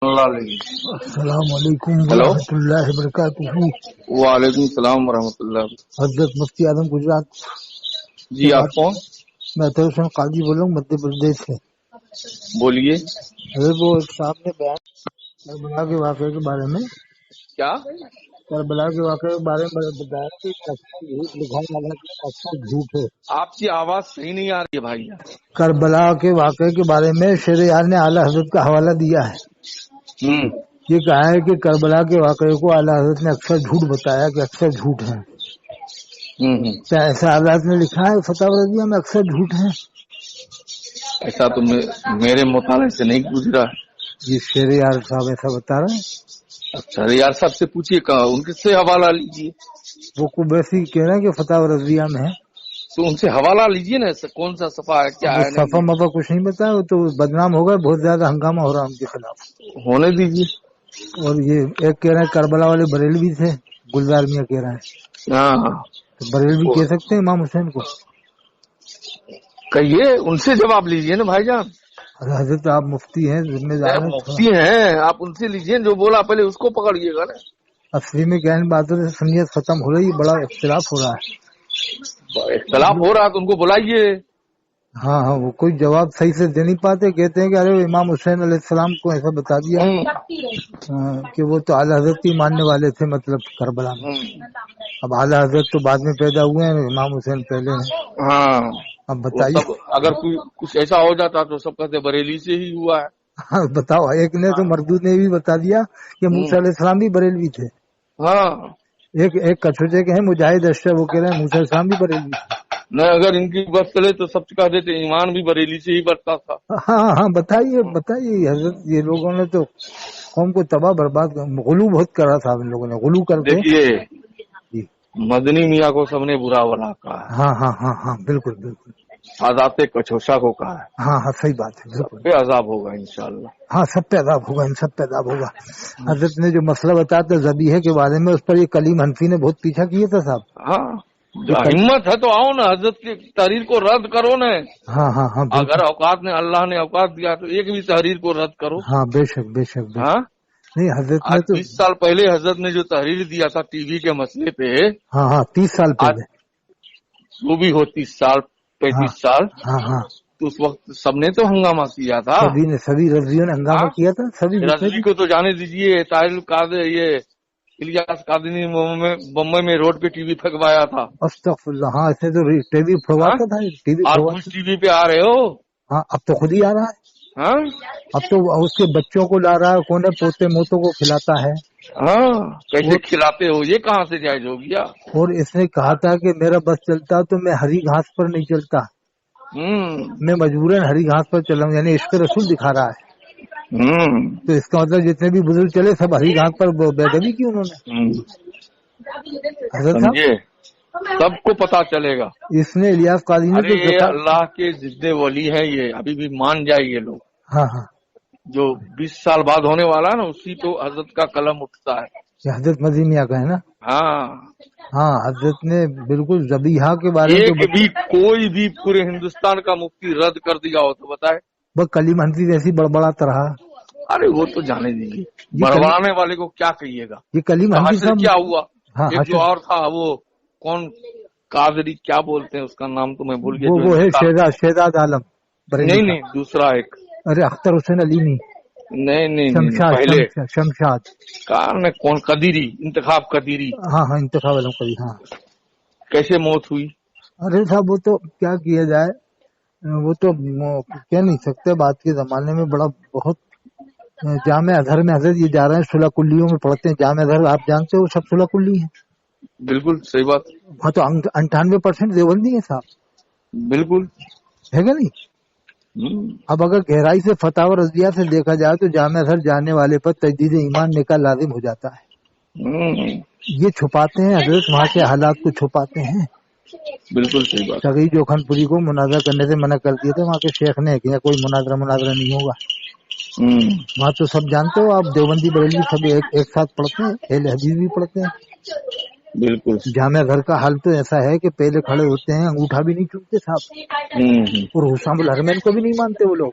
السلام علیکم ہیلو، ورحمۃ اللہ وبرکاتہ۔ وعلیکم السلام ورحمۃ اللہ۔ حضرت مفتی اعظم گجرات جی سے آپ بات، کون؟ میں طاہر حسین قاضی بول رہا ہوں مدھیہ پردیش سے۔ بولیے۔ حضرت وہ ایک صاحب نے بیان کربلا کے واقعے کے بارے میں کیا؟ بتایا کہ اکثر جھوٹ لکھا جانا کہ اکثر جھوٹ ہے۔ آپ کی آواز صحیح نہیں آ رہی ہے بھائی۔ کربلا کے واقعے کے بارے میں شیخ یار نے اعلیٰ حضرت کا حوالہ دیا ہے۔ یہ کہا ہے کہ کربلا کے واقعے کو اعلیٰ حضرت نے اکثر جھوٹ بتایا کہ اکثر جھوٹ ہے۔ کیا ایسا اعلیٰ حضرت نے لکھا ہے فتح رضیہ میں اکثر جھوٹ ہے؟ ایسا تو میرے مطالعے سے نہیں گزرا۔ یہ شیخ یار صاحب ایسا بتا رہے ہیں۔ اچھا یار صاحب سے پوچھیے، ان کے سے حوالہ لیجیے۔ وہ کو ویسے ہی کہہ رہے ہیں کہ فتح رضیہ میں ہے، تو ان سے حوالہ لیجیے نا، کون سا صفحہ ہے، کیا وہ ہے نہیں صفا مفا کچھ نہیں بتایا، وہ تو بدنام ہو گئے، بہت زیادہ ہنگامہ ہو رہا ہے ان کے خلاف۔ ہونے دیجیے۔ اور یہ ایک کہہ رہے ہیں کربلا والے بریلوی تھے، گلزار میاں کہہ رہے ہیں، ہاں تو بریلوی کہہ سکتے ہیں امام حسین کو؟ کہیے، ان سے جواب لیجیے نا بھائی جان۔ ارے حضرت آپ مفتی ہیں، ذمہ دار ہیں، مفتی ہیں آپ، ان سے لیجیے، جو بولا پہلے اس کو پکڑیے گا نا۔ اصلی میں کیا ان باتوں سے سنیت ختم ہو رہی ہے، بڑا اختلاف ہو رہا ہے۔ اختلاف ہو رہا ہے تو ان کو بلائیے۔ ہاں ہاں، وہ کوئی جواب صحیح سے دے نہیں پاتے، کہتے ہیں کہ ارے امام حسین علیہ السلام کو ایسا بتا دیا کہ وہ تو اعلیٰ حضرت ہی ماننے والے تھے، مطلب کربلا میں۔ اب اعلیٰ حضرت تو بعد میں پیدا ہوئے ہیں، امام حسین پہلے ہیں۔ ہاں، اب وہ بتائیے، سب اگر کچھ ایسا ہو جاتا تو سب کہتے بریلی سے ہی ہوا ہے۔ ہاں بتاؤ، ایک نے تو مردود نے بھی بتا دیا کہ موسیٰ علیہ السلام بھی بریلوی تھے۔ ہاں ایک کچھوچے کے ہیں مجاہد اشرف، وہ کہہ رہے ہیں موسیٰ علیہ السلام بھی بریلوی تھے۔ نہیں، اگر ان کی بات چلے تو سب کہہ دیتے ایمان بھی بریلی سے ہی بڑھتا تھا۔ ہاں ہاں، بتائیے حضرت، یہ لوگوں نے تو قوم کو تباہ برباد، غلو بہت کرا تھا ان لوگوں نے، غلو کر کے۔ دیکھیے، جی مدنی میاں کو سب نے برا بلا کہا ہے، ہاں ہاں ہاں ہاں، بالکل بالکل، سادات کچھوشا کو کہا ہے۔ ہاں ہاں، صحیح بات ہے، سب بالکل۔ پہ عذاب ہوگا انشاءاللہ۔ ہاں، سب پہ عذاب ہوگا، ان سب پہ عذاب ہوگا۔ حضرت نے جو مسئلہ بتایا تھا ذبیحہ کے بارے میں، اس پر یہ کلیم حنفی نے بہت پیچھا کیا تھا صاحب۔ ہاں، ہمت ہے تو آؤ نا، حضرت کی تحریر کو رد کرو نا۔ ہاں ہاں ہاں، اگر بالکل، اوقات نے، اللہ نے اوقات دیا تو ایک بھی تحریر کو رد کرو۔ ہاں بے شک بے شک بے شک۔ ہاں، نہیں حضرت نے آج تو، 20 سال پہلے حضرت نے جو تحریر دیا تھا ٹی وی کے مسئلے پہ، ہاں ہاں 30 سال آج پہلے، وہ بھی ہو 30 سال ہاں 35 سال، ہاں ہاں، تو اس وقت سب نے تو ہنگامہ کیا تھا۔ سبھی رضویوں نے ہنگامہ ہاں؟ کیا تھا، سبھی جتنے رضوی بھی۔ کو تو جانے دیجیے، طاہر القادری، یہ الیاس قادری بمبئی میں روڈ پہ ٹی وی پھینکوایا تھا۔ استغفر اللہ، ہاں اس نے تو ٹی وی ہاں؟ پھرواتا تھا، ٹی وی اور پھرواتا کچھ ٹی وی پہ آ رہے ہو؟ ہاں اب تو خود ہی آ رہا ہے، ہاں اب تو اس کے بچوں کو لا رہا ہے، کون ہے پوتے موتوں کو کھلاتا ہے۔ ہاں، کیسے اور کھلاتے ہو، یہ کہاں سے جائز ہو گیا؟ اور اس نے کہا تھا کہ میرا بس چلتا تو میں ہری گھاس پر نہیں چلتا، میں مجبوراً ہری گھاس پر چلا ہوں، یعنی عشق رسول دکھا رہا ہے۔ تو اس کا مطلب جتنے بھی بزرگ چلے سب ہری گھاس پر بیدبی کی انہوں نے۔ حضرت صاحب، سمجھے، سب کو پتا چلے گا۔ اس نے الیاس قادری نے ارے تو زکات، اللہ کے ضد ولی ہے یہ، ابھی بھی مان جائے یہ لوگ۔ ہاں ہاں، جو 20 سال بعد ہونے والا ہے نا، اسی تو حضرت کا قلم اٹھتا ہے۔ یہ حضرت مدنی میاں کا ہے نا؟ ہاں، ہاں حضرت نے بالکل ذبیحہ کے بارے میں ایک بھی کوئی بھی پورے ہندوستان کا مفتی رد کر دیا ہو تو بتائے۔ بس کلیم حنفی جیسی بڑبڑاتا رہا۔ ارے وہ تو جانے دیجیے، یہ بڑھوانے والے کو کیا کہیے گا۔ یہ کلیم تو حنفی حشر صاحب، کیا ہوا؟ ہاں ایک جو حشر، اور تھا، وہ کون، قادری کیا بولتے ہیں، اس کا نام تو میں بھول گیا، جو وہ ہے انتخاب، شہزاد عالم بریلی کا۔ نہیں دوسرا ایک، ارے اختر حسین علی نہیں، نہیں شمشاد پہلے شمشاد، کار میں کون، قدیری، انتخاب قدیری، ہاں ہاں انتخاب علم قدیر، ہاں۔ کیسے موت ہوئی؟ ارے صاحب وہ تو کیا کیا جائے، وہ تو کہہ نہیں سکتے، بات کے زمانے میں بڑا بہت جامع اظہر میں حضرت یہ جا رہے ہیں، صلح کلیوں میں پڑھتے ہیں، جامع اظہر آپ جانتے ہو سب صلح کلی ہیں، بالکل صحیح بات، وہاں تو 98% دیوبندی ہیں صاحب، بالکل۔ ہے کہ نہیں؟ اب اگر گہرائی سے فتح و رضیہ سے دیکھا جائے تو جامع اظہر جانے والے پر تجدید ایمان نکاح لازم ہو جاتا ہے۔ یہ چھپاتے ہیں حضرت، وہاں کے حالات کو چھپاتے ہیں۔ بالکل صحیح بات۔ تغی جوخن پوری کو مناظرہ کرنے سے منع کر دیے تھے وہاں کے شیخ نے کہ کوئی مناظرہ نہیں ہوگا۔ وہاں تو سب جانتے ہو آپ، دیوبندی بریلوی سب ایک ساتھ پڑھتے ہیں، اہل حدیث بھی پڑھتے ہیں۔ بالکل، جامع گھر کا حال تو ایسا ہے کہ پہلے کھڑے ہوتے ہیں، انگوٹھا بھی نہیں چومتے صاحب، اور حسام الحرمین کو بھی نہیں مانتے وہ لوگ۔